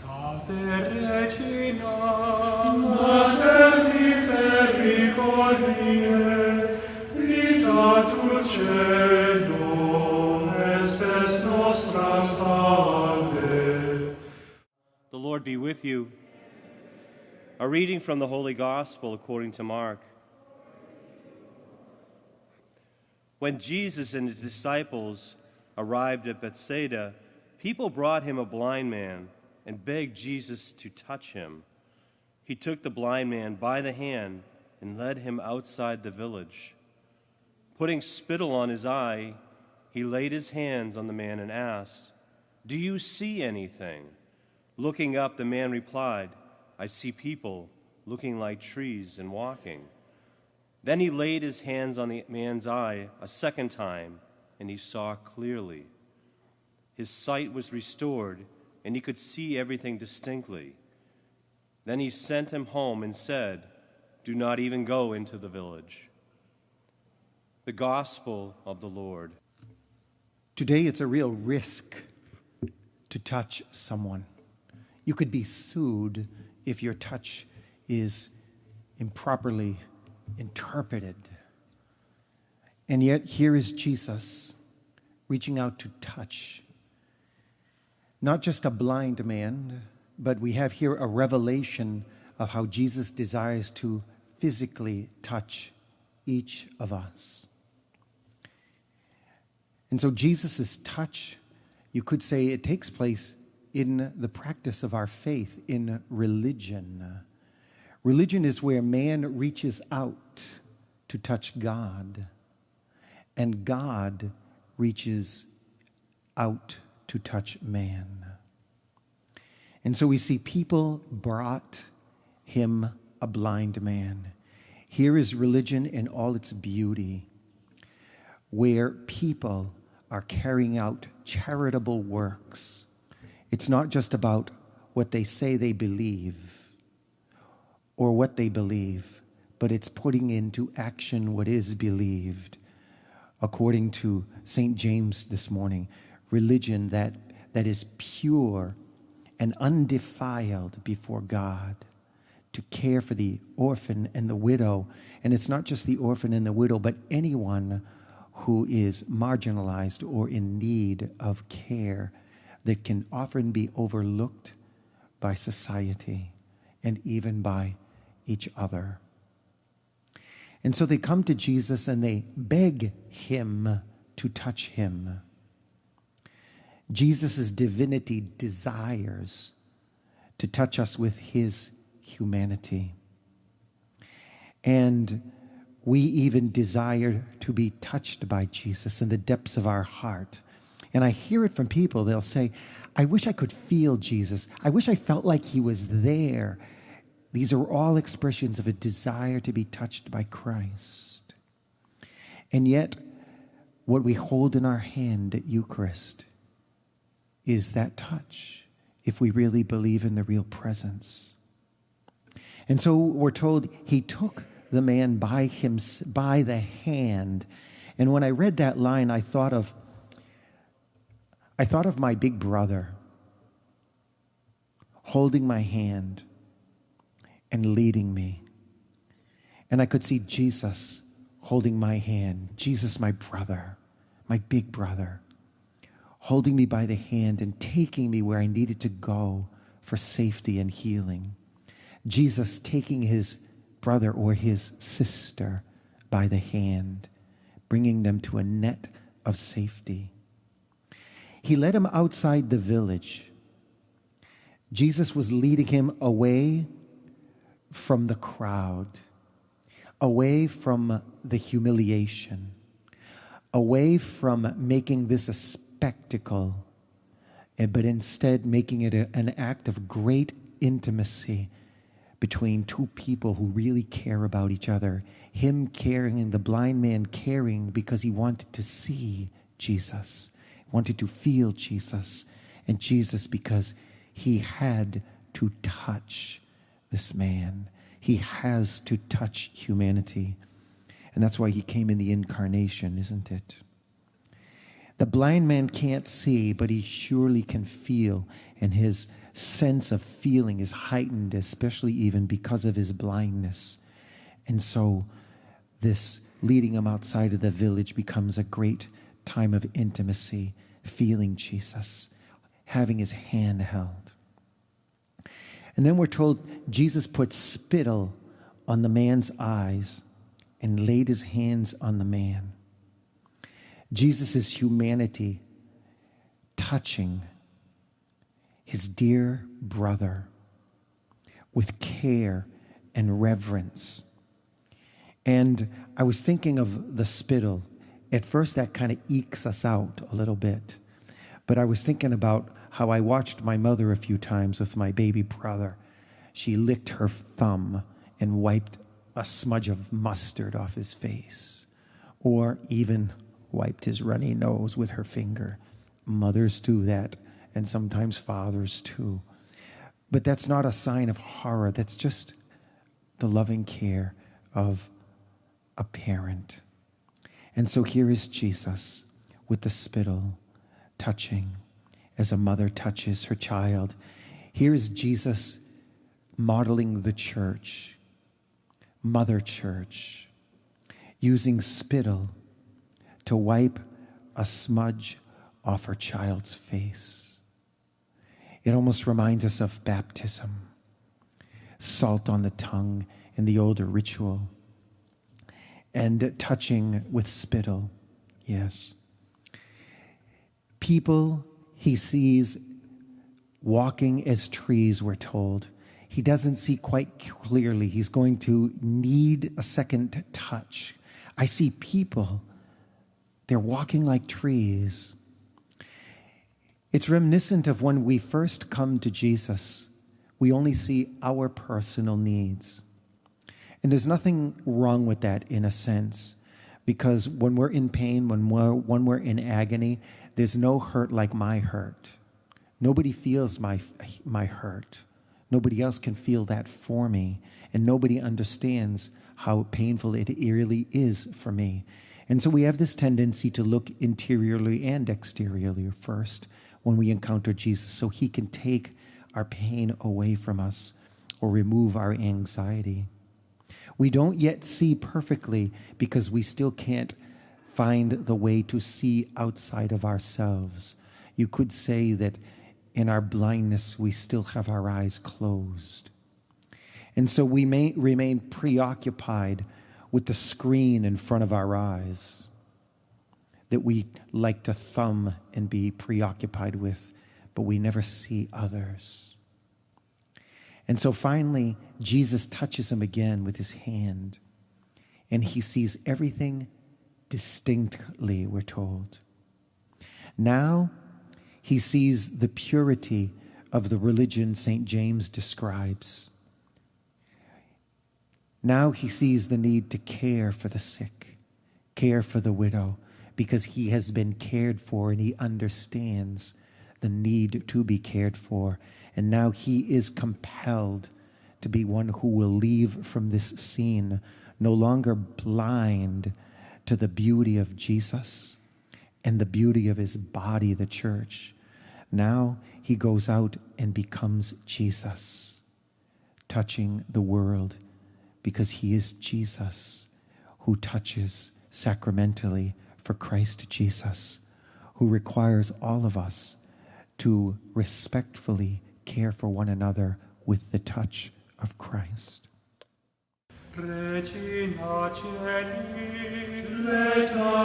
Salve Regina, Mater misericordiae, vita dulcedo, estes nostra salve. The Lord be with you. A reading from the Holy Gospel according to Mark. When Jesus and his disciples arrived at Bethsaida, people brought him a blind man and begged Jesus to touch him. He took the blind man by the hand and led him outside the village. Putting spittle on his eye, he laid his hands on the man and asked, "Do you see anything?" Looking up, the man replied, "I see people looking like trees and walking." Then he laid his hands on the man's eye a second time, and he saw clearly. His sight was restored, and he could see everything distinctly. Then he sent him home and said, "Do not even go into the village." The Gospel of the Lord. Today it's a real risk to touch someone. You could be sued if your touch is improperly interpreted. And yet here is Jesus reaching out to touch not just a blind man, but we have here a revelation of how Jesus desires to physically touch each of us. And so Jesus' touch, you could say, it takes place in the practice of our faith, in religion. Religion is where man reaches out to touch God, and God reaches out to touch man. And so we see people brought him a blind man. Here is religion in all its beauty, where people are carrying out charitable works. It's not just about what they say they believe or what they believe, but it's putting into action what is believed. According to St. James this morning, religion that is pure and undefiled before God, to care for the orphan and the widow. And it's not just the orphan and the widow, but anyone who is marginalized or in need of care that can often be overlooked by society and even by each other. And so they come to Jesus and they beg him to touch him. Jesus' divinity desires to touch us with his humanity. And we even desire to be touched by Jesus in the depths of our heart. And I hear it from people. They'll say, "I wish I could feel Jesus. I wish I felt like he was there." These are all expressions of a desire to be touched by Christ. And yet, what we hold in our hand at Eucharist is that touch, if we really believe in the real presence. And so we're told he took the man by the hand. And when I read that line, I thought of my big brother holding my hand and leading me. And I could see Jesus holding my hand, Jesus, my brother, my big brother, holding me by the hand and taking me where I needed to go for safety and healing. Jesus taking his brother or his sister by the hand, bringing them to a net of safety. He led him outside the village. Jesus was leading him away from the crowd, away from the humiliation, away from making this a spectacle, but instead making it an act of great intimacy between two people who really care about each other. Him caring and the blind man caring because he wanted to see Jesus, wanted to feel Jesus, and Jesus because he had to touch this man. He has to touch humanity. And that's why he came in the incarnation, isn't it? The blind man can't see, but he surely can feel. And his sense of feeling is heightened, especially even because of his blindness. And so this leading him outside of the village becomes a great time of intimacy, feeling Jesus, having his hand held. And then we're told Jesus put spittle on the man's eyes and laid his hands on the man. Jesus' humanity touching his dear brother with care and reverence. And I was thinking of the spittle. At first, that kind of ekes us out a little bit. But I was thinking about how I watched my mother a few times with my baby brother. She licked her thumb and wiped a smudge of mustard off his face, or even wiped his runny nose with her finger. Mothers do that, and sometimes fathers too. But that's not a sign of horror. That's just the loving care of a parent. And so here is Jesus with the spittle, touching as a mother touches her child. Here is Jesus modeling the church, Mother Church, using spittle to wipe a smudge off her child's face. It almost reminds us of baptism, salt on the tongue in the older ritual, and touching with spittle, yes. People he sees walking as trees, we're told. He doesn't see quite clearly. He's going to need a second touch. I see people, they're walking like trees. It's reminiscent of when we first come to Jesus. We only see our personal needs. And there's nothing wrong with that in a sense, because when we're in pain, when we're in agony, there's no hurt like my hurt. Nobody feels my hurt. Nobody else can feel that for me, and nobody understands how painful it really is for me. And so we have this tendency to look interiorly and exteriorly first when we encounter Jesus, so he can take our pain away from us or remove our anxiety. We don't yet see perfectly because we still can't find the way to see outside of ourselves. You could say that in our blindness, we still have our eyes closed. And so we may remain preoccupied with the screen in front of our eyes that we like to thumb and be preoccupied with, but we never see others. And so finally, Jesus touches him again with his hand, and he sees everything distinctly, we're told. Now, he sees the purity of the religion St. James describes. Now he sees the need to care for the sick, care for the widow, because he has been cared for and he understands the need to be cared for. And now he is compelled to be one who will leave from this scene no longer blind to the beauty of Jesus and the beauty of his body, the church. Now he goes out and becomes Jesus, touching the world, because he is Jesus who touches sacramentally for Christ Jesus, who requires all of us to respectfully care for one another with the touch of Christ. Regina Celi, let us